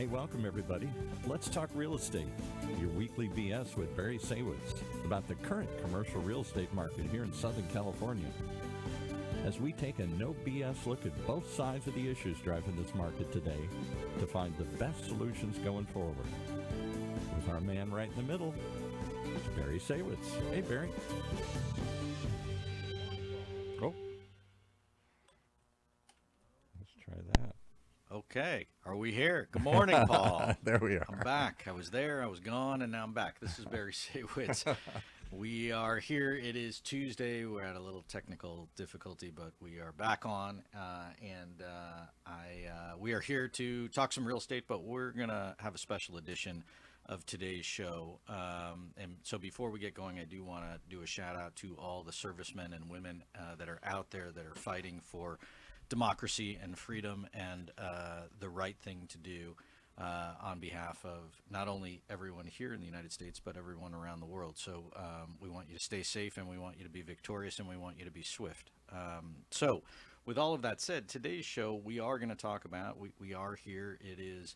Hey, welcome everybody. Let's talk real estate. Your weekly BS with Barry Saywitz about the current commercial real estate market here in Southern California. As we take a no BS look at both sides of the issues driving this market today to find the best solutions going forward. With our man right in the middle, it's Barry Saywitz. Hey, Barry. Oh. Let's try that. Okay, are we here? Good morning, Paul. There we are. I'm back. I was there, I was gone, and now I'm back. This is Barry Saywitz. We are here. It is Tuesday. We're at a little technical difficulty, but we are back on, we are here to talk some real estate, but we're going to have a special edition of today's show. And so before we get going, I do want to do a shout out to all the servicemen and women that are out there that are fighting for democracy and freedom and the right thing to do on behalf of not only everyone here in the United States, but everyone around the world. So we want you to stay safe, and we want you to be victorious, and we want you to be swift. So with all of that said, today's show, we are going to talk about, we are here, it is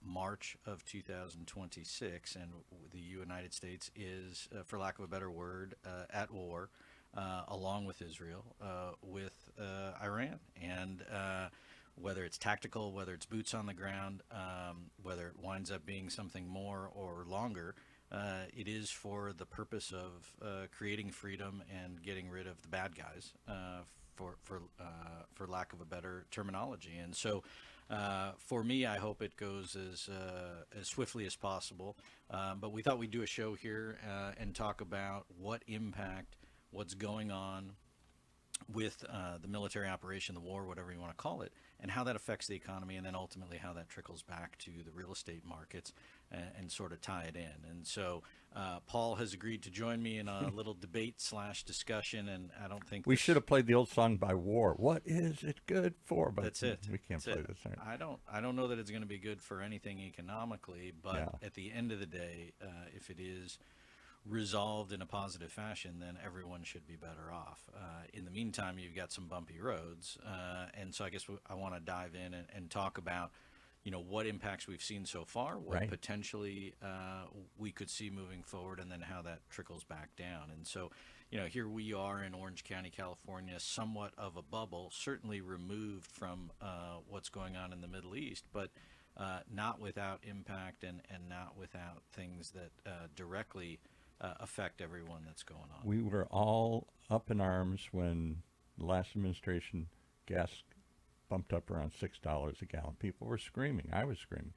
March of 2026, and the United States is, for lack of a better word, at war. Along with Israel, with Iran, and whether it's tactical, whether it's boots on the ground, whether it winds up being something more or longer, it is for the purpose of creating freedom and getting rid of the bad guys, for lack of a better terminology. And so, for me, I hope it goes as swiftly as possible. But we thought we'd do a show here and talk about what impact, what's going on with the military operation, the war, whatever you want to call it, and how that affects the economy, and then ultimately how that trickles back to the real estate markets and sort of tie it in. And so Paul has agreed to join me in a little debate/discussion, and I don't think we should have played the old song by War. What is it good for? But that's it. We can't play this. Right? I don't know that it's going to be good for anything economically, but at the end of the day, if it is resolved in a positive fashion, then everyone should be better off. In the meantime, you've got some bumpy roads, and so I guess I want to dive in and talk about, what impacts we've seen so far, what potentially we could see moving forward, and then how that trickles back down. And so, here we are in Orange County, California, somewhat of a bubble, certainly removed from what's going on in the Middle East, but not without impact and not without things that directly affect everyone that's going on. We were all up in arms when the last administration gas bumped up around $6 a gallon. People were screaming. I was screaming.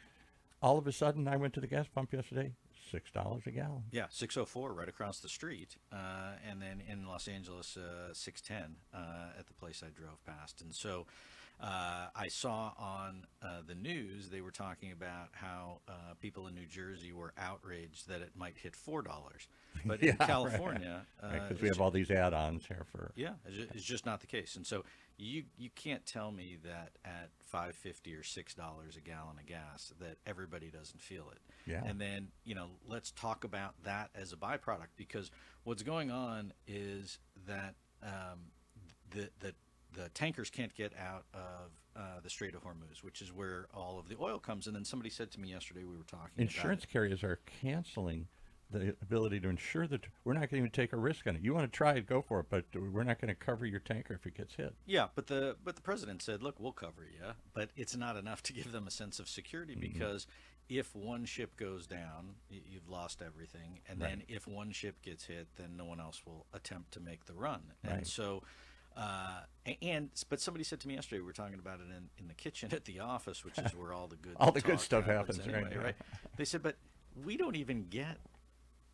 All of a sudden, I went to the gas pump yesterday, $6 a gallon. Yeah, 604 right across the street, and then in Los Angeles, 610 at the place I drove past. And so I saw on the news they were talking about how people in New Jersey were outraged that it might hit $4, but in California, because we have all these add-ons here for it's just not the case. And so you can't tell me that at $5.50 or $6 a gallon of gas that everybody doesn't feel it. Yeah. And then let's talk about that as a byproduct, because what's going on is that the tankers can't get out of the Strait of Hormuz, which is where all of the oil comes. And then somebody said to me yesterday, we were talking insurance carriers are canceling the ability to insure that we're not going to even take a risk on it. You want to try it, go for it, but we're not going to cover your tanker if it gets hit. Yeah, but the president said, look, we'll cover you, but it's not enough to give them a sense of security, because if one ship goes down, you've lost everything. And then if one ship gets hit, then no one else will attempt to make the run. And so but somebody said to me yesterday, we were talking about it in the kitchen at the office, which is where all the good stuff happens anyway, right? They said, but we don't even get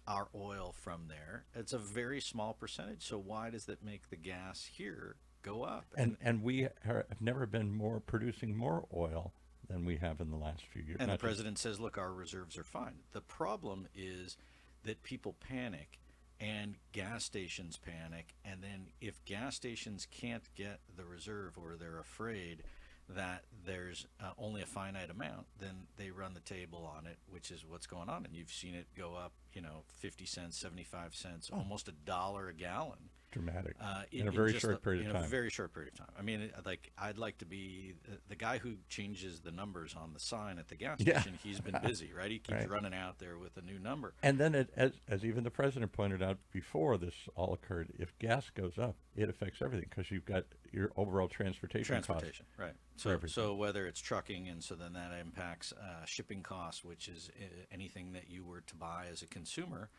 our oil from there. It's a very small percentage. So why does that make the gas here go up? And we have never been producing more oil than we have in the last few years. And the president says, look, our reserves are fine. The problem is that people panic, and gas stations panic, and then if gas stations can't get the reserve, or they're afraid that there's only a finite amount, then they run the table on it, which is what's going on. And you've seen it go up, 50 cents, 75 cents, almost $1 a gallon Dramatic. In a very short period of time. In a very short period of time. I mean, like, I'd like to be the guy who changes the numbers on the sign at the gas station. He's been busy, right? He keeps running out there with a new number. And then, as even the president pointed out before this all occurred, if gas goes up, it affects everything because you've got your overall transportation costs. Right. So whether it's trucking, and so then that impacts shipping costs, which is anything that you were to buy as a consumer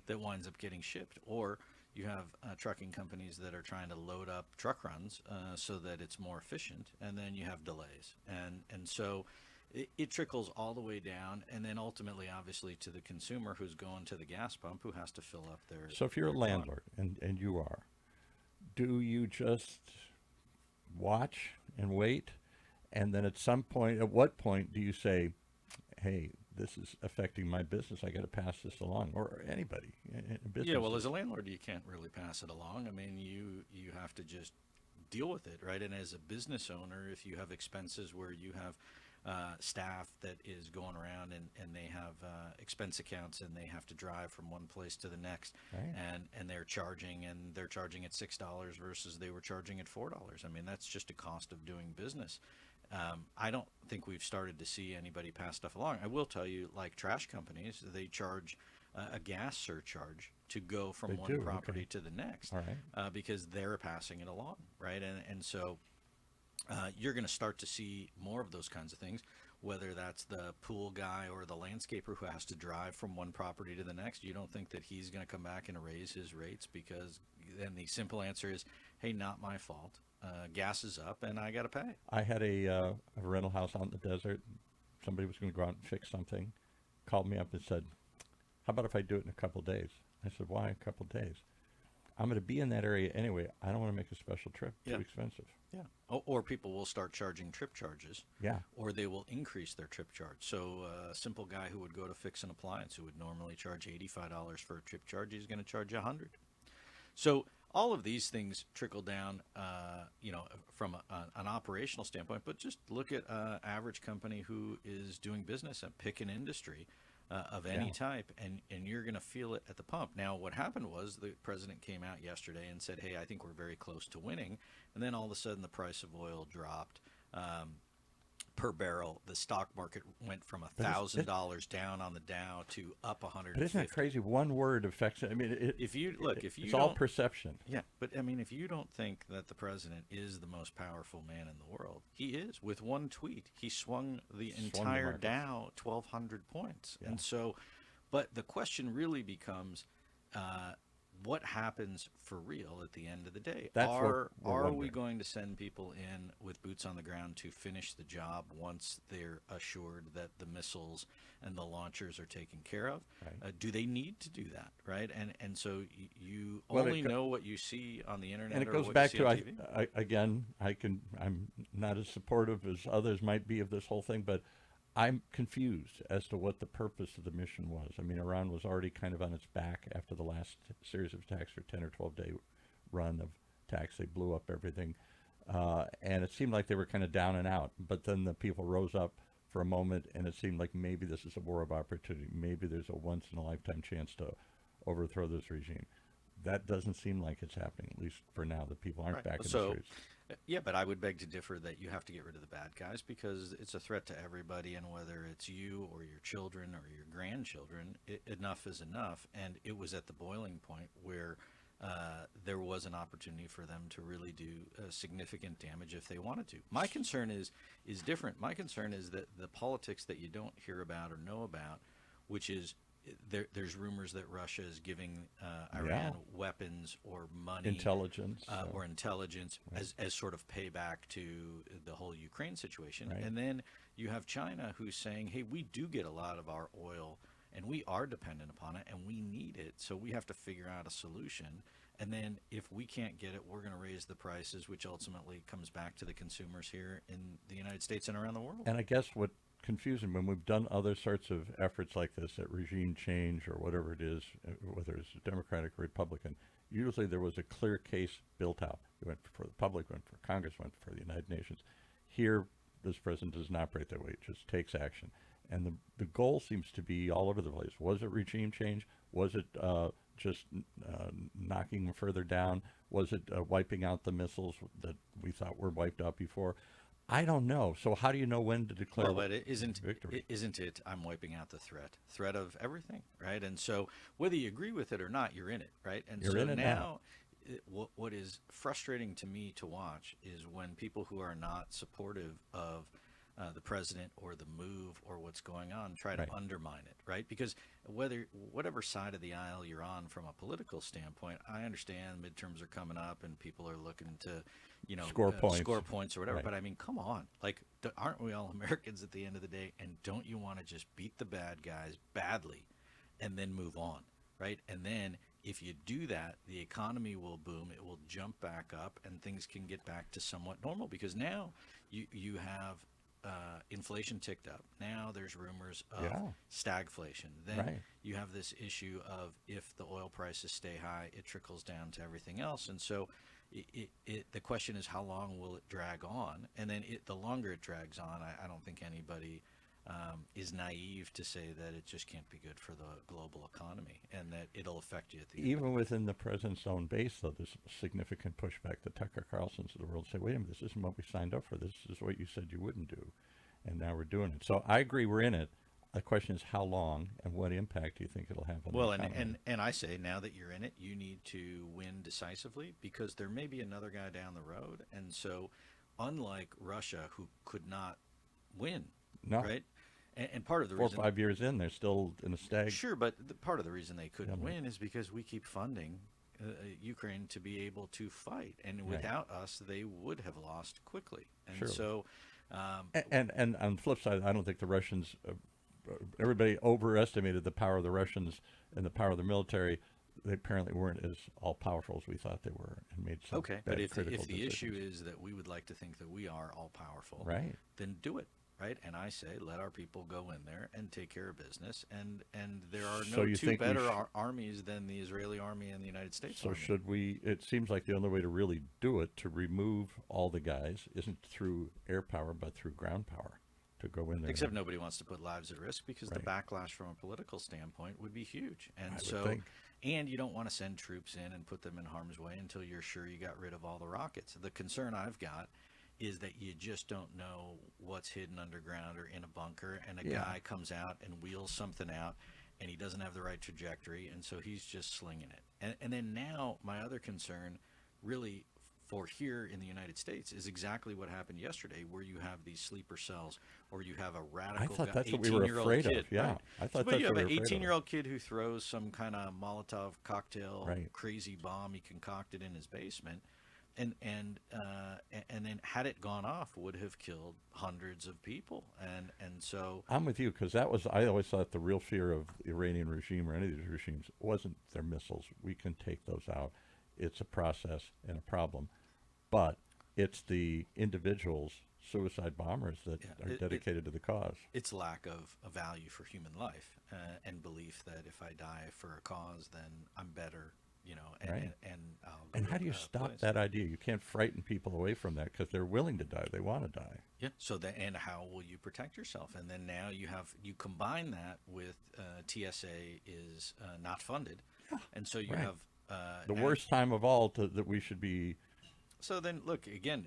that winds up getting shipped, or you have trucking companies that are trying to load up truck runs so that it's more efficient, and then you have delays, and so it trickles all the way down, and then ultimately, obviously, to the consumer who's going to the gas pump who has to fill up their. So if you're a landlord, and you are, do you just watch and wait, and then at what point do you say, hey, this is affecting my business, I got to pass this along, or anybody in business? Yeah, well, as a landlord, you can't really pass it along. I mean, you have to just deal with it, right? And as a business owner, if you have expenses where you have staff that is going around and they have expense accounts, and they have to drive from one place to the next, and they're charging at $6 versus they were charging at $4. I mean, that's just a cost of doing business. I don't think we've started to see anybody pass stuff along. I will tell you, like trash companies, they charge a gas surcharge to go from one property to the next, because they're passing it along, right? And so you're going to start to see more of those kinds of things, whether that's the pool guy or the landscaper who has to drive from one property to the next. You don't think that he's going to come back and raise his rates, because then the simple answer is, hey, not my fault. Gas is up, and I got to pay. I had a rental house out in the desert. Somebody was going to go out and fix something. Called me up and said, how about if I do it in a couple of days? I said, why a couple of days? I'm going to be in that area anyway. I don't want to make a special trip. Too expensive. Yeah. Or people will start charging trip charges. Yeah. Or they will increase their trip charge. So a simple guy who would go to fix an appliance, who would normally charge $85 for a trip charge, he's going to charge $100. So all of these things trickle down, from an operational standpoint. But just look at an average company who is doing business and pick an industry of any type, and you're going to feel it at the pump. Now, what happened was the president came out yesterday and said, hey, I think we're very close to winning. And then all of a sudden the price of oil dropped. Per barrel, the stock market went from $1,000 down on the Dow to up 150. But isn't that crazy? One word affects it. I mean, it's all perception. Yeah, but I mean, if you don't think that the president is the most powerful man in the world, he is. With one tweet, he swung the entire Dow 1,200 points. Yeah. And so, but the question really becomes, what happens for real at the end of the day? Are we going to send people in with boots on the ground to finish the job once they're assured that the missiles and the launchers are taken care of? Right. Do they need to do that, right? And so you only know what you see on the internet. And it goes back to I'm not as supportive as others might be of this whole thing, but I'm confused as to what the purpose of the mission was. I mean, Iran was already kind of on its back after the last series of attacks, or 10 or 12-day run of attacks. They blew up everything. And it seemed like they were kind of down and out. But then the people rose up for a moment, and it seemed like maybe this is a war of opportunity. Maybe there's a once-in-a-lifetime chance to overthrow this regime. That doesn't seem like it's happening, at least for now. The people aren't back in the streets. Yeah, but I would beg to differ that you have to get rid of the bad guys, because it's a threat to everybody, and whether it's you or your children or your grandchildren, enough is enough. And it was at the boiling point where there was an opportunity for them to really do significant damage if they wanted to. My concern is different. My concern is that the politics that you don't hear about or know about, which is there's rumors that Russia is giving Iran weapons or money, intelligence, as sort of payback to the whole Ukraine situation. Right. And then you have China who's saying, hey, we do get a lot of our oil and we are dependent upon it and we need it, so we have to figure out a solution. And then if we can't get it, we're going to raise the prices, which ultimately comes back to the consumers here in the United States and around the world. And I guess what confusing, when we've done other sorts of efforts like this at regime change or whatever it is, whether it's Democratic or Republican, usually there was a clear case built out. It went for the public, went for Congress, went for the United Nations. Here, this president doesn't operate that way. It just takes action. And the goal seems to be all over the place. Was it regime change? Was it just knocking them further down? Was it wiping out the missiles that we thought were wiped out before? I don't know. So how do you know when to declare Well, but victory? isn't it? I'm wiping out the threat of everything, right? And so whether you agree with it or not, you're in it, right? And You're so in it now, what is frustrating to me to watch is when people who are not supportive of the president or the move or what's going on try to Right. undermine it, right? Because whatever side of the aisle you're on from a political standpoint, I understand midterms are coming up and people are looking to, Score points. score points or whatever. Right. But I mean, come on, like, aren't we all Americans at the end of the day? And don't you want to just beat the bad guys badly, and then move on, right? And then if you do that, the economy will boom. It will jump back up, and things can get back to somewhat normal. Because now you have inflation ticked up. Now there's rumors of stagflation. Then Right. you have this issue of if the oil prices stay high, it trickles down to everything else. And so the question is, how long will it drag on? And then the longer it drags on, I don't think anybody is naive to say that it just can't be good for the global economy and that it'll affect you at the end. Even within the president's own base, though, there's significant pushback. The Tucker Carlsons of the world say, wait a minute, this isn't what we signed up for. This is what you said you wouldn't do. And now we're doing it. So I agree we're in it. The question is how long and what impact do you think it'll have on Well, the economy? and I say, now that you're in it, you need to win decisively, because there may be another guy down the road. And so unlike Russia, who could not win, No. right? And part of the 4 or reason 5 years in, they're still in a stag. Sure, but part of the reason they couldn't Yeah, win is because we keep funding Ukraine to be able to fight, and Right. without us, they would have lost quickly. And Sure. so, And on the flip side, I don't think the Russians, everybody overestimated the power of the Russians and the power of the military. They apparently weren't as all-powerful as we thought they were, and made some okay, bad but if critical the issue decisions. is that we would like to think that we are all powerful, Right. then do it. Right, and I say let our people go in there and take care of business, and there are So no you two think we better armies than the Israeli army and the United States So army. should we, it seems like the only way to really do it, to remove all the guys, isn't through air power, but through ground power, to go in there. Except nobody wants to put lives at risk, because the Right. backlash from a political standpoint would be huge. And I would so, think. and you don't want to send troops in and put them in harm's way until you're sure you got rid of all the rockets. The concern I've got is that you just don't know what's hidden underground or in a bunker, and a guy comes out and wheels something out, and he doesn't have the right trajectory, and so he's just slinging it. And then now my other concern, really, for here in the United States, is exactly what happened yesterday, where you have these sleeper cells, or you have a radical I thought guy, that's what we were 18-year-old afraid kid, of. Yeah, right? I thought But that's you what have we an were afraid of. 18-year-old kid who throws some kind of Molotov cocktail, Right. crazy bomb he concocted in his basement, and then had it gone off, would have killed hundreds of people. And so I'm with you, because I always thought the real fear of the Iranian regime or any of these regimes wasn't their missiles. We can take those out. It's a process and a problem. But it's the individuals, suicide bombers, that are dedicated to the cause. it's lack of a value for human life, and belief that if I die for a cause, then I'm better, and Right. and I'll go And to how do you a stop place. that idea? You can't frighten people away from that, because they're willing to die. They want to die. Yeah. So and how will you protect yourself? And then now you combine that with TSA is not funded, and so you right. have The now- worst time of all that we should be. So then, look again.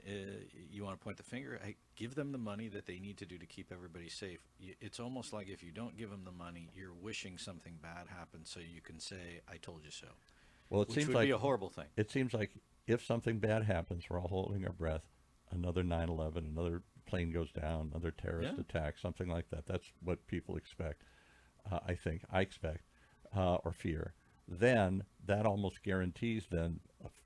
You want to point the finger? Give them the money that they need to do to keep everybody safe. It's almost like if you don't give them the money, you're wishing something bad happens, so you can say, "I told you so." Well, it Which seems would like be a horrible thing. It seems like if something bad happens, we're all holding our breath. Another 9/11, another plane goes down, another terrorist Yeah. attack, something like that. That's what people expect. I expect, or fear. Then that almost guarantees then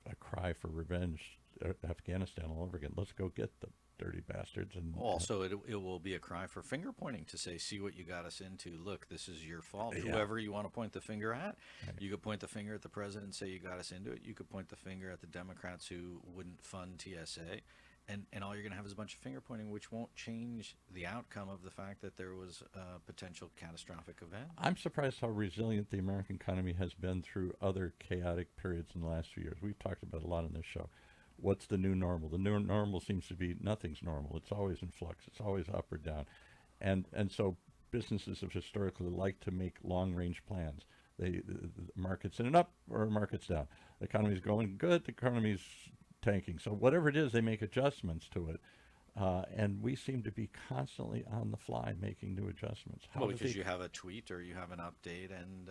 a cry for revenge. Afghanistan all over again. Let's go get the dirty bastards. And Also, it will be a cry for finger pointing to say, "See what you got us into. Look, this is your fault." Yeah. Whoever you want to point the finger at, Right. you could point the finger at the president and say, "You got us into it." You could point the finger at the Democrats who wouldn't fund TSA, and all you're going to have is a bunch of finger pointing, which won't change the outcome of the fact that there was a potential catastrophic event. I'm surprised how resilient the American economy has been through other chaotic periods in the last few years. We've talked about a lot on this show. What's the new normal? The new normal seems to be nothing's normal. It's always in flux. It's always up or down. And so businesses have historically liked to make long-range plans. the market's in an up or a market's down. The economy's going good, the economy's tanking. So whatever it is, they make adjustments to it. And we seem to be constantly on the fly making new adjustments. Well, because you have a tweet or you have an update and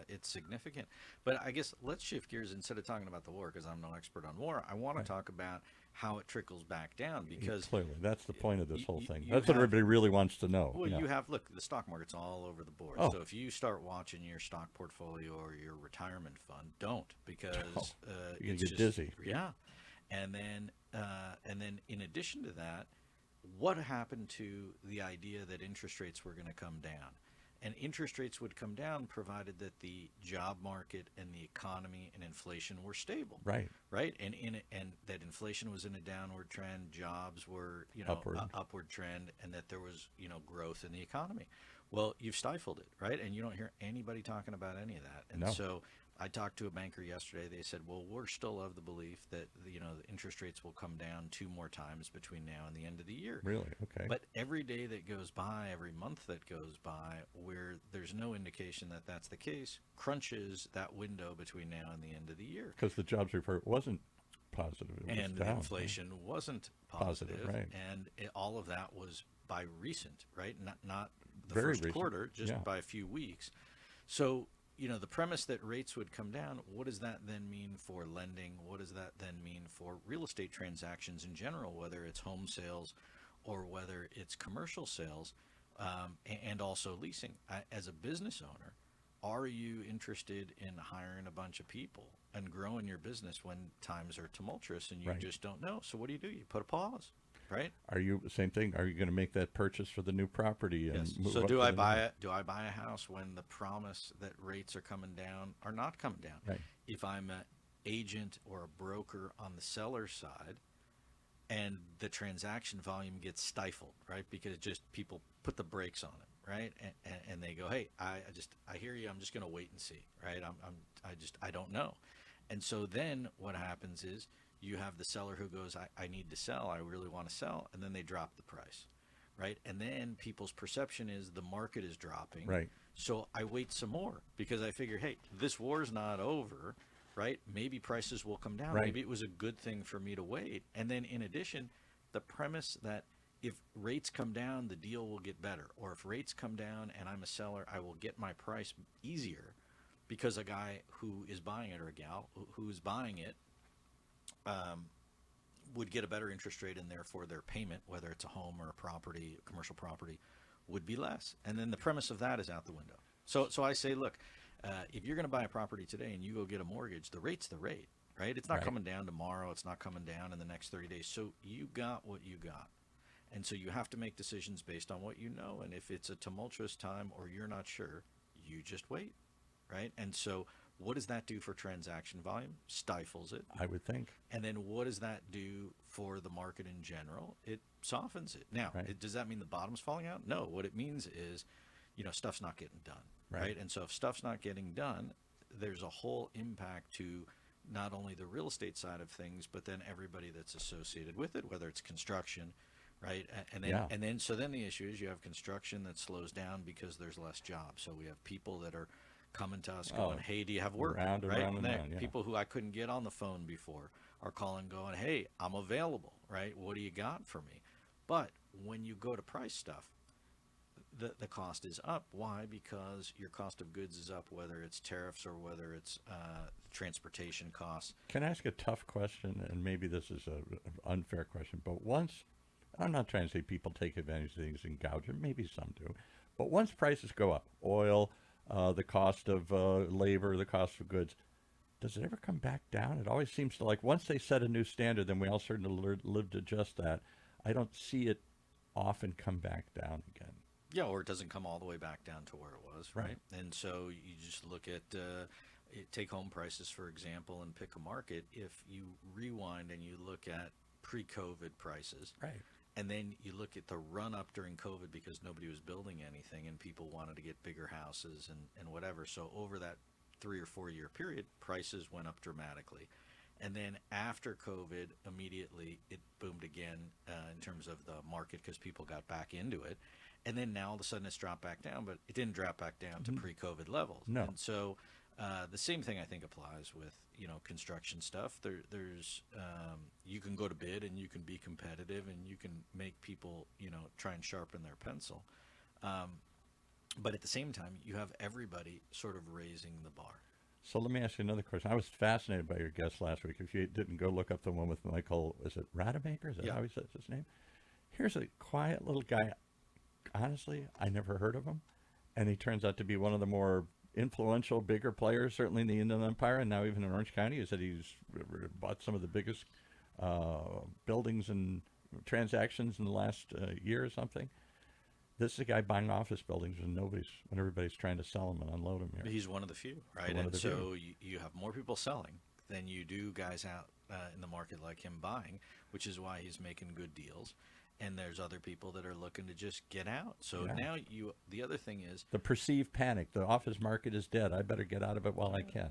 it's significant. But I guess let's shift gears instead of talking about the war, because I'm no expert on war. I want to talk about how it trickles back down, because clearly that's the point of this whole thing. you That's what have- everybody really wants to know. Well, Yeah. you have, look, the stock market's all over the board. Oh. So if you start watching your stock portfolio or your retirement fund, don't, because You're it's gonna get dizzy. Yeah. And then in addition to that, what happened to the idea that interest rates were going to come down? And interest rates would come down provided that the job market and the economy and inflation were stable. Right. Right. And that inflation was in a downward trend, jobs were, upward trend, and that there was, growth in the economy. Well, you've stifled it, right? And you don't hear anybody talking about any of that. And No. so I talked to a banker yesterday. They said, well, we're still of the belief that, the interest rates will come down 2 more times between now and the end of the year. Really? Okay. But every day that goes by, every month that goes by, where there's no indication that that's the case, crunches that window between now and the end of the year. Because the jobs report wasn't positive. It was And down, inflation wasn't positive. Right. And all of that was by recent, right? Not the Very first recent. quarter, just Yeah. by a few weeks. So, the premise that rates would come down, what does that then mean for lending? What does that then mean for real estate transactions in general, whether it's home sales or whether it's commercial sales, and also leasing? As a business owner, are you interested in hiring a bunch of people and growing your business when times are tumultuous and you Right. just don't know? So what do? You put a pause, right? Are you same thing? Are you going to make that purchase for the new property? And Yes. move So up do to I the buy new- it? Do I buy a house when the promise that rates are coming down are not coming down? Right. If I'm an agent or a broker on the seller's side, and the transaction volume gets stifled, right? Because just people put the brakes on it, right? And they go, hey, I hear you. I'm just going to wait and see, right? I don't know. And so then what happens is you have the seller who goes, I need to sell. I really want to sell. And then they drop the price, right? And then people's perception is the market is dropping. Right. So I wait some more because I figure, hey, this war's not over, right? Maybe prices will come down. Right. Maybe it was a good thing for me to wait. And then in addition, the premise that if rates come down, the deal will get better. Or if rates come down and I'm a seller, I will get my price easier because a guy who is buying it or a gal who's buying it would get a better interest rate, and therefore their payment, whether it's a home or a property, a commercial property, would be less. And then the premise of that is out the window. So I say, look, if you're going to buy a property today and you go get a mortgage, the rate's the rate, right? It's not Right. coming down tomorrow. It's not coming down in the next 30 days. So you got what you got. And so you have to make decisions based on what you know. And if it's a tumultuous time or you're not sure, you just wait, right? And so what does that do for transaction volume? Stifles it. I would think. And then what does that do for the market in general? It softens it. Now, Right. does that mean the bottom's falling out? No. What it means is, stuff's not getting done, Right. right? And so if stuff's not getting done, there's a whole impact to not only the real estate side of things, but then everybody that's associated with it, whether it's construction, right? And then, Yeah. then the issue is you have construction that slows down because there's less jobs. So we have people that are coming to us going, hey, do you have work? round and right? round and then round, yeah. people who I couldn't get on the phone before are calling going, hey, I'm available, right? What do you got for me? But when you go to price stuff, the cost is up. Why? Because your cost of goods is up, whether it's tariffs or whether it's transportation costs. Can I ask a tough question? And maybe this is an unfair question, but once, I'm not trying to say people take advantage of things and gouge them, maybe some do, but once prices go up, oil, the cost of labor, the cost of goods, does it ever come back down? It always seems to, like, once they set a new standard, then we all sort of live to adjust that. I don't see it often come back down again. Yeah, or it doesn't come all the way back down to where it was, right? Right. And so you just look at take home prices, for example, and pick a market. If you rewind and you look at pre-COVID prices, Right. and then you look at the run-up during COVID because nobody was building anything and people wanted to get bigger houses and whatever. So over that 3 or 4 year period, prices went up dramatically. And then after COVID, immediately it boomed again in terms of the market because people got back into it. And then now all of a sudden it's dropped back down, but it didn't drop back down to pre-COVID levels. No. And so the same thing I think applies with construction stuff. There's you can go to bid and you can be competitive and you can make people try and sharpen their pencil. But at the same time, you have everybody sort of raising the bar. So let me ask you another question. I was fascinated by your guest last week. If you didn't go look up the one with Michael, is it Rademacher? Is that how he says his name? Here's a quiet little guy. Honestly, I never heard of him. And he turns out to be one of the more influential, bigger players, certainly in the Inland Empire, and now even in Orange County. He said he's bought some of the biggest buildings and transactions in the last year or something. This is a guy buying office buildings when everybody's trying to sell them and unload them here. He's one of the few, right? And so you have more people selling than you do guys out in the market like him buying, which is why he's making good deals. And there's other people that are looking to just get out. So now the other thing is the perceived panic. The office market is dead. I better get out of it while I can.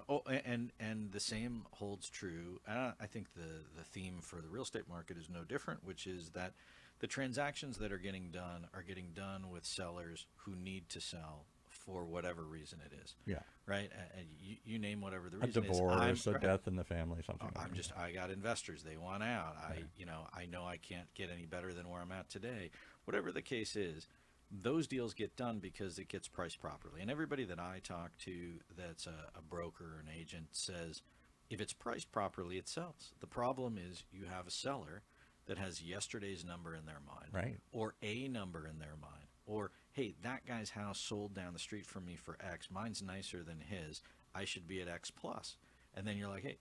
Oh, and the same holds true. I think the theme for the real estate market is no different, which is that the transactions that are getting done with sellers who need to sell for whatever reason it is. Yeah. Right. And you name whatever the reason is. A divorce, a death in the family, something. I got investors. They want out. I know I can't get any better than where I'm at today. Whatever the case is, those deals get done because it gets priced properly. And everybody that I talk to that's a broker or an agent says, if it's priced properly, it sells. The problem is you have a seller that has yesterday's number in their mind, right, or a number in their mind, or, hey, that guy's house sold down the street from me for X. Mine's nicer than his. I should be at X plus. And then you're like, hey,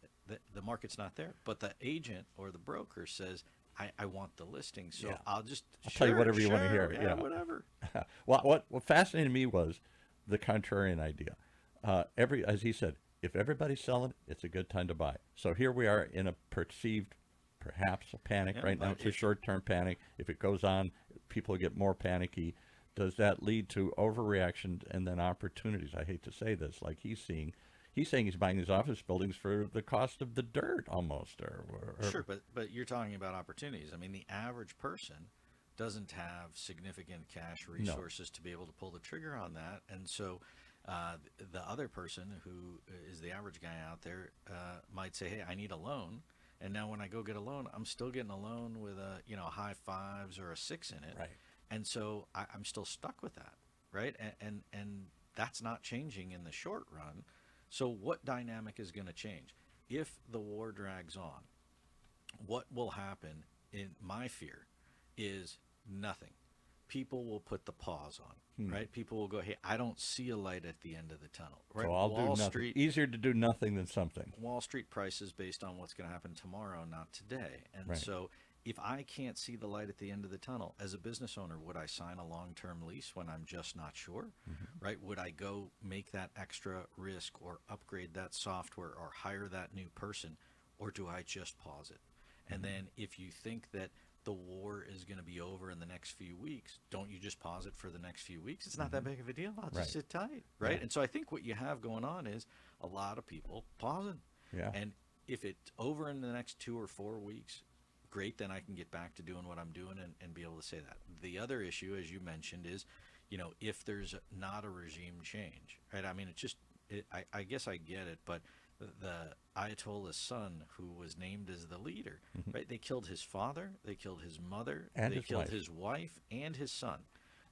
the market's not there. But the agent or the broker says, I want the listing, so I'll tell you whatever you want to hear. Yeah, whatever. Well, what fascinated me was the contrarian idea. As he said, if everybody's selling, it's a good time to buy. So here we are in a perceived, perhaps a panic right now. It's a short-term panic. If it goes on, people get more panicky. Does that lead to overreaction and then opportunities? I hate to say this, like he's seeing. He's saying he's buying these office buildings for the cost of the dirt almost. Sure, but you're talking about opportunities. I mean, the average person doesn't have significant cash resources to be able to pull the trigger on that. And so the other person who is the average guy out there might say, hey, I need a loan. And now when I go get a loan, I'm still getting a loan with a high fives or a 6 in it. Right. And so I'm still stuck with that, right? And that's not changing in the short run. So what dynamic is going to change? If the war drags on, what will happen, in my fear, is nothing. People will put the pause on, right? People will go, hey, I don't see a light at the end of the tunnel. Right? So I'll do nothing. Street, easier to do nothing than something. Wall Street prices based on what's going to happen tomorrow, not today. And so if I can't see the light at the end of the tunnel, as a business owner, would I sign a long-term lease when I'm just not sure, right? Would I go make that extra risk or upgrade that software or hire that new person, or do I just pause it? And then if you think that the war is going to be over in the next few weeks, don't you just pause it for the next few weeks? It's not that big of a deal. I'll just sit tight, right? Yeah. And so I think what you have going on is a lot of people pausing. Yeah. And if it's over in the next 2 or 4 weeks, great, then I can get back to doing what I'm doing and be able to say that. The other issue, as you mentioned, is, if there's not a regime change, right? I mean, I guess I get it, but the Ayatollah's son, who was named as the leader, right? They killed his father, they killed his mother, and they killed his wife and his son.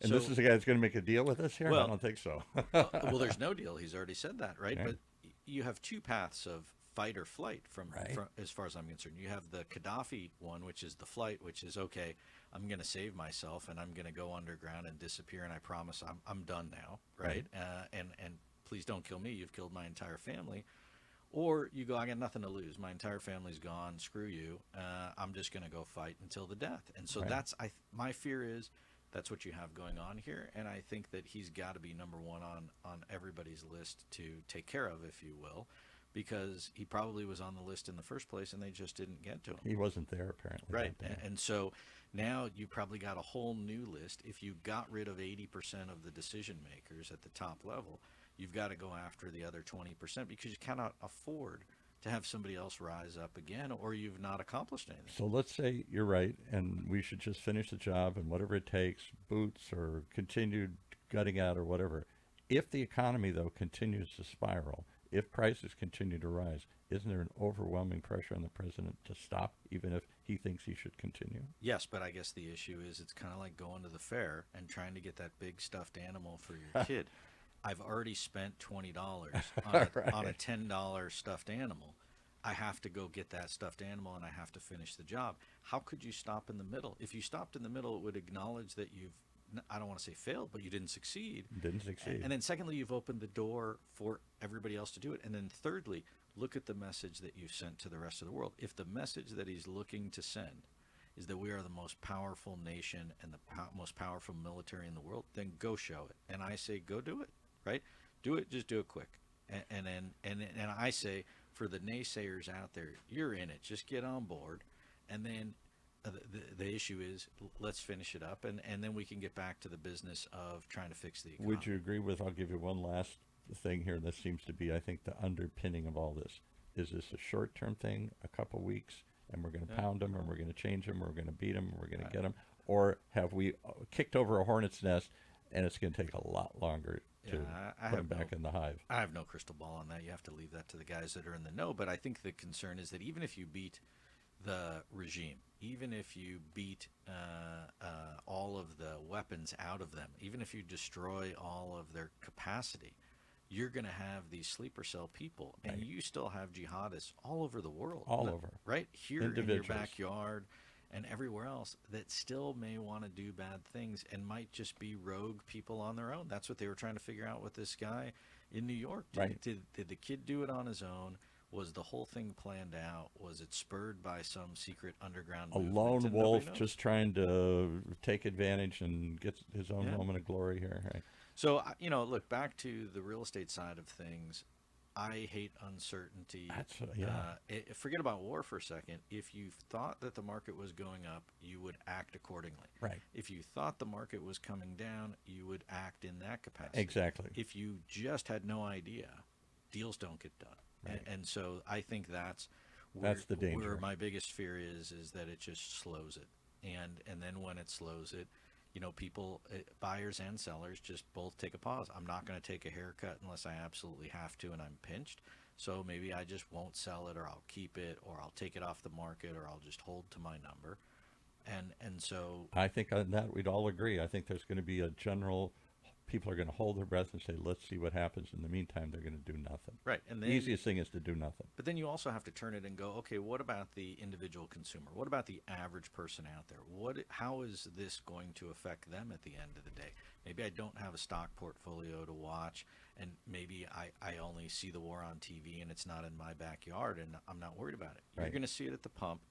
And so, this is the guy that's going to make a deal with us here? Well, I don't think so. Well, there's no deal. He's already said that, right? Okay. But you have two paths of fight or flight from as far as I'm concerned. You have the Gaddafi one, which is the flight, which is, okay, I'm going to save myself and I'm going to go underground and disappear, and I promise I'm done now, right? And please don't kill me. You've killed my entire family. Or you go, I got nothing to lose. My entire family's gone. Screw you. I'm just going to go fight until the death. And so that's my fear is that's what you have going on here. And I think that he's got to be number one on everybody's list to take care of, if you will, because he probably was on the list in the first place and they just didn't get to him. He wasn't there, apparently. Right. And so now you probably got a whole new list. If you got rid of 80% of the decision makers at the top level, you've got to go after the other 20% because you cannot afford to have somebody else rise up again, or you've not accomplished anything. So let's say you're right, and we should just finish the job and whatever it takes, boots or continued gutting out or whatever. If the economy, though, continues to spiral, if prices continue to rise, isn't there an overwhelming pressure on the president to stop, even if he thinks he should continue? Yes, but I guess the issue is it's kind of like going to the fair and trying to get that big stuffed animal for your kid. I've already spent $20 Right. on a $10 stuffed animal. I have to go get that stuffed animal and I have to finish the job. How could you stop in the middle? If you stopped in the middle, it would acknowledge that you've, I don't want to say failed, but you didn't succeed. Didn't succeed. And then secondly, you've opened the door for everybody else to do it. And then thirdly, look at the message that you've sent to the rest of the world. If the message that he's looking to send is that we are the most powerful nation and the most powerful military in the world, then go show it. And I say, go do it, right? Do it, just do it quick. And I say, for the naysayers out there, you're in it. Just get on board. And then the issue is, let's finish it up, and then we can get back to the business of trying to fix the economy. Would you agree with, I'll give you one last thing here, this seems to be, I think, the underpinning of all this. Is this a short-term thing, a couple weeks, and we're going to pound them, and we're going to change them, we're going to beat them, we're going to get them? Or have we kicked over a hornet's nest, and it's going to take a lot longer to put them back in the hive? I have no crystal ball on that. You have to leave that to the guys that are in the know. But I think the concern is that even if you beat the regime, even if you beat all of the weapons out of them, even if you destroy all of their capacity, you're going to have these sleeper cell people, and you still have jihadists all over the world. All over. Right? Here in your backyard and everywhere else that still may want to do bad things and might just be rogue people on their own. That's what they were trying to figure out with this guy in New York. Did the kid do it on his own? Was the whole thing planned out? Was it spurred by some secret underground movement? A lone wolf just trying to take advantage and get his own moment of glory here. Right? So, look, back to the real estate side of things. I hate uncertainty. Forget about war for a second. If you thought that the market was going up, you would act accordingly. Right. If you thought the market was coming down, you would act in that capacity. Exactly. If you just had no idea, deals don't get done. Right. And so I think that's the danger. Where my biggest fear is that it just slows it. And then when it slows it, people, buyers and sellers, just both take a pause. I'm not going to take a haircut unless I absolutely have to and I'm pinched. So maybe I just won't sell it, or I'll keep it, or I'll take it off the market, or I'll just hold to my number. And so I think on that we'd all agree. I think there's going to be a general, people are going to hold their breath and say, let's see what happens. In the meantime, they're going to do nothing. Right. And the easiest thing is to do nothing. But then you also have to turn it and go, okay, what about the individual consumer? What about the average person out there? How is this going to affect them at the end of the day? Maybe I don't have a stock portfolio to watch, and maybe I only see the war on TV and it's not in my backyard, and I'm not worried about it. You're going to see it at the pump.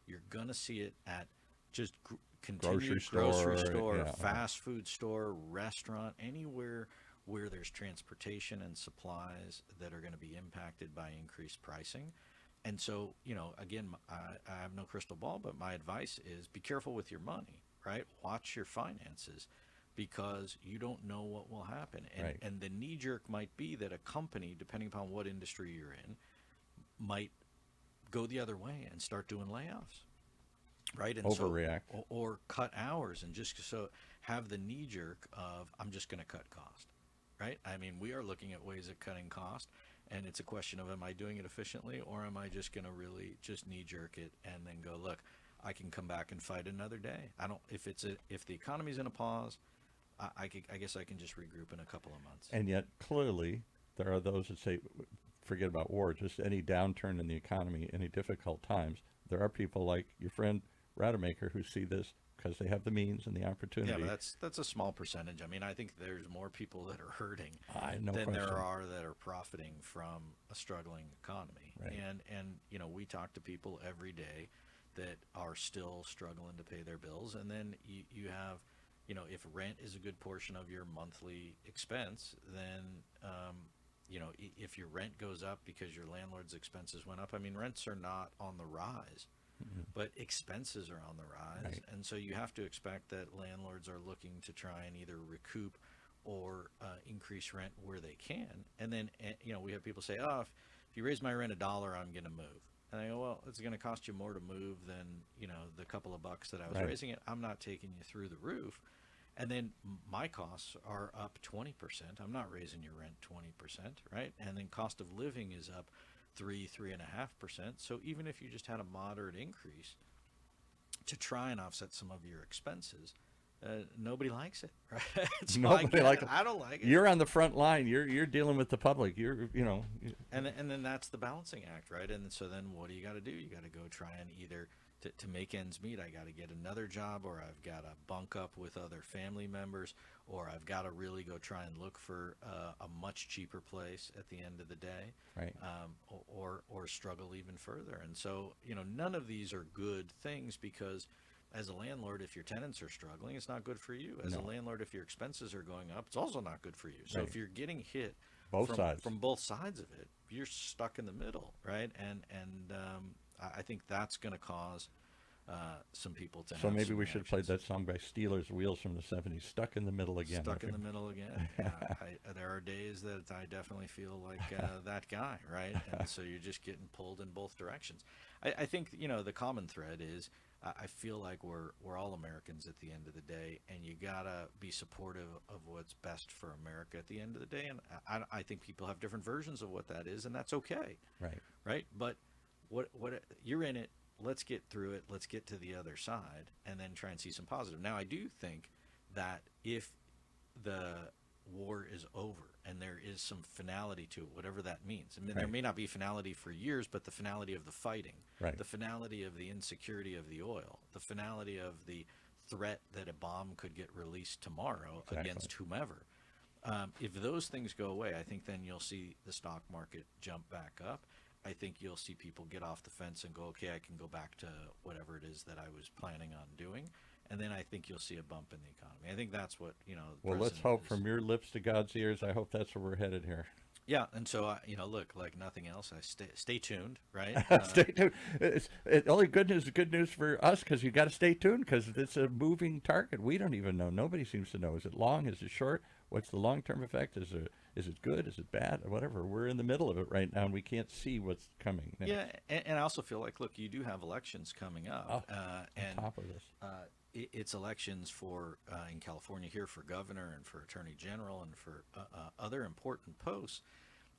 You're going to see it at just continued grocery store, fast food store, restaurant, anywhere where there's transportation and supplies that are going to be impacted by increased pricing. And so, again, I have no crystal ball, but my advice is be careful with your money, right? Watch your finances, because you don't know what will happen. And the knee jerk might be that a company, depending upon what industry you're in, might go the other way and start doing layoffs. Right, and overreact, or cut hours, and just so have the knee jerk of I'm just going to cut cost. Right, I mean, we are looking at ways of cutting cost, and it's a question of, am I doing it efficiently, or am I just going to really just knee jerk it and then go, look, I can come back and fight another day. I don't. If the economy's in a pause, I guess I can just regroup in a couple of months. And yet, clearly, there are those that say, forget about war, just any downturn in the economy, any difficult times. There are people like your friend Rademacher who see this because they have the means and the opportunity. Yeah, but that's a small percentage. I mean, I think there's more people that are hurting than there are that are profiting from a struggling economy. Right. And we talk to people every day that are still struggling to pay their bills. And then you have, if rent is a good portion of your monthly expense, then if your rent goes up because your landlord's expenses went up, I mean, rents are not on the rise. Mm-hmm. But expenses are on the rise, and so you have to expect that landlords are looking to try and either recoup or increase rent where they can. And then we have people say, oh, if you raise my rent $1, I'm going to move. And I go, well, it's going to cost you more to move than, the couple of bucks that I was Right. raising it. I'm not taking you through the roof. And then my costs are up 20%. I'm not raising your rent 20%, right? And then cost of living is up 3.5%. So even if you just had a moderate increase to try and offset some of your expenses, nobody likes it, right? So Nobody likes it. I don't like it. You're on the front line. You're dealing with the public. And then that's the balancing act, right? And so then what do? You got to go try and either to make ends meet, I got to get another job, or I've got to bunk up with other family members, or I've got to really go try and look for a much cheaper place at the end of the day, Right. Or struggle even further. And so, none of these are good things, because as a landlord, if your tenants are struggling, it's not good for you. As a landlord, if your expenses are going up, it's also not good for you. So Right. if you're getting hit from both sides of it, you're stuck in the middle, right? And I think that's going to cause some people to. So have maybe some we should have played reactions. that song by Steelers Wheels from the '70s. Stuck in the middle again. Stuck in the middle again. Yeah, there are days that I definitely feel like that guy, right? And so you're just getting pulled in both directions. I think the common thread is I feel like we're all Americans at the end of the day, and you gotta be supportive of what's best for America at the end of the day. And I think people have different versions of what that is, and that's okay, Right. right? But what you're in it. Let's get through it. Let's get to the other side, and then try and see some positive. Now, I do think that if the war is over and there is some finality to it, whatever that means. I mean, there Right. may not be finality for years, but the finality of the fighting, Right. the finality of the insecurity of the oil, the finality of the threat that a bomb could get released tomorrow Exactly. against whomever. If those things go away, I think then you'll see the stock market jump back up. I think you'll see people get off the fence and go, okay, I can go back to whatever it is that I was planning on doing. And then I think you'll see a bump in the economy. I think that's what, the Well, let's president hope is. from your lips to God's ears. I hope that's where we're headed here. Yeah. And so, look, like nothing else, I stay tuned, right? Stay tuned. Only good news is good news for us, because you got to stay tuned, because it's a moving target. We don't even know. Nobody seems to know. Is it long? Is it short? What's the long-term effect? Is it good? Is it bad? Whatever. We're in the middle of it right now, and we can't see what's coming next. Yeah. And I also feel like, look, you do have elections coming up. On top of this. It's elections for in California here for governor and for attorney general and for other important posts.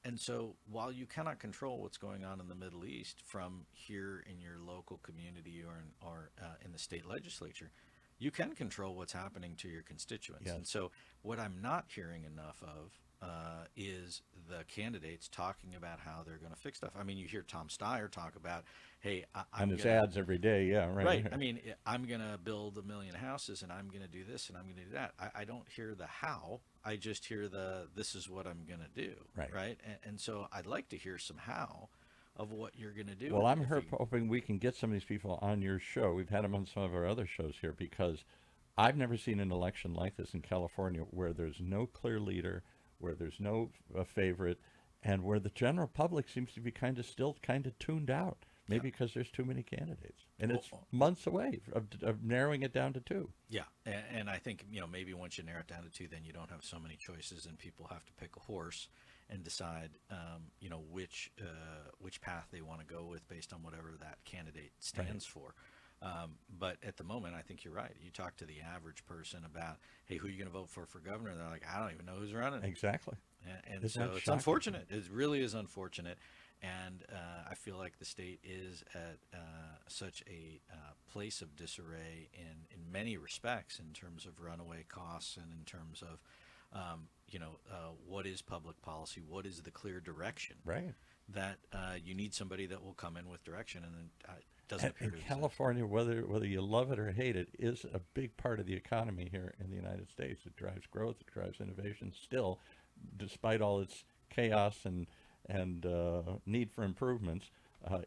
And so while you cannot control what's going on in the Middle East from here in your local community or in the state legislature, you can control what's happening to your constituents. Yes. And so what I'm not hearing enough of is the candidates talking about how they're going to fix stuff. I mean, you hear Tom Steyer talk about, hey, I'm And his gonna, ads every day. Yeah, right. right. I mean, I'm going to build 1 million houses, and I'm going to do this, and I'm going to do that. I don't hear the how. I just hear this is what I'm going to do. Right. And so I'd like to hear some how of what you're going to do. Well, I'm If you- hoping we can get some of these people on your show. We've had them on some of our other shows here, because I've never seen an election like this in California, where there's no clear leader, where there's no favorite, and where the general public seems to be still tuned out. Maybe because there's too many candidates, and it's months away of narrowing it down to two. Yeah, and I think maybe once you narrow it down to two, then you don't have so many choices, and people have to pick a horse and decide which path they want to go with based on whatever that candidate stands for. But at the moment, I think you're right. You talk to the average person about, hey, who are you going to vote for governor? And they're like, I don't even know who's running. Exactly. And Isn't so that it's shocking? unfortunate. It really is unfortunate. And I feel like the state is at such a place of disarray in many respects, in terms of runaway costs and in terms of, what is public policy, what is the clear direction, Right. that you need somebody that will come in with direction, and it doesn't appear And to exist. California, whether you love it or hate it, is a big part of the economy here in the United States. It drives growth, it drives innovation. Still, despite all its chaos and need for improvements,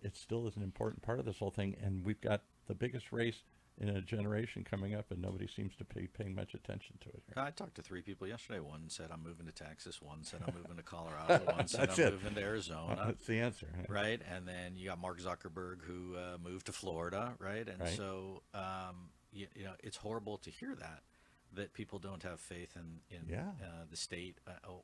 it still is an important part of this whole thing. And we've got the biggest race in a generation coming up, and nobody seems to be paying much attention to it here. I talked to 3 people yesterday. One said, I'm moving to Texas. One said, I'm moving to Colorado. One said, That's I'm it. moving to Arizona. That's the answer. Right. And then you got Mark Zuckerberg, who moved to Florida. Right. And Right. so, it's horrible to hear that. that people don't have faith in Yeah. the state,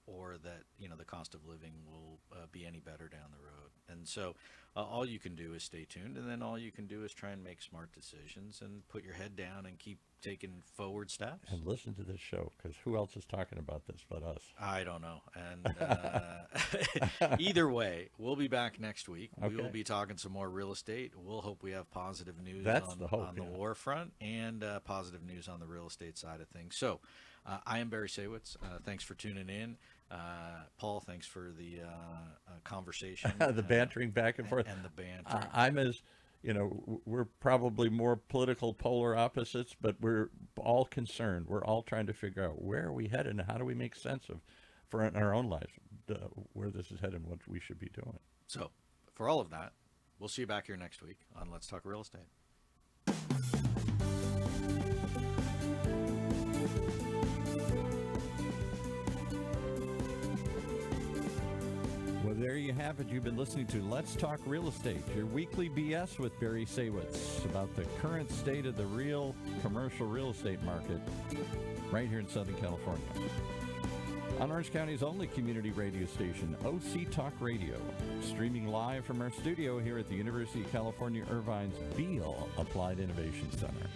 or that the cost of living will be any better down the road. And so all you can do is stay tuned, and then all you can do is try and make smart decisions and put your head down and keep taking forward steps. And listen to this show, because who else is talking about this but us? I don't know. And either way, we'll be back next week. We will Okay. be talking some more real estate. We'll hope we have positive news That's on the hope, on the yeah. war front, and positive news on the real estate side of things. So I am Barry Saywitz. Thanks for tuning in. Paul, thanks for the conversation. The bantering back and forth. And the banter. I'm as, we're probably more political polar opposites, but we're all concerned. We're all trying to figure out where are we headed and how do we make sense of, in our own lives, where this is headed and what we should be doing. So for all of that, we'll see you back here next week on Let's Talk Real Estate. Well, there you have it. You've been listening to Let's Talk Real Estate, your weekly BS with Barry Saywitz about the current state of the real commercial real estate market right here in Southern California. On Orange County's only community radio station, OC Talk Radio, streaming live from our studio here at the University of California Irvine's Beale Applied Innovation Center.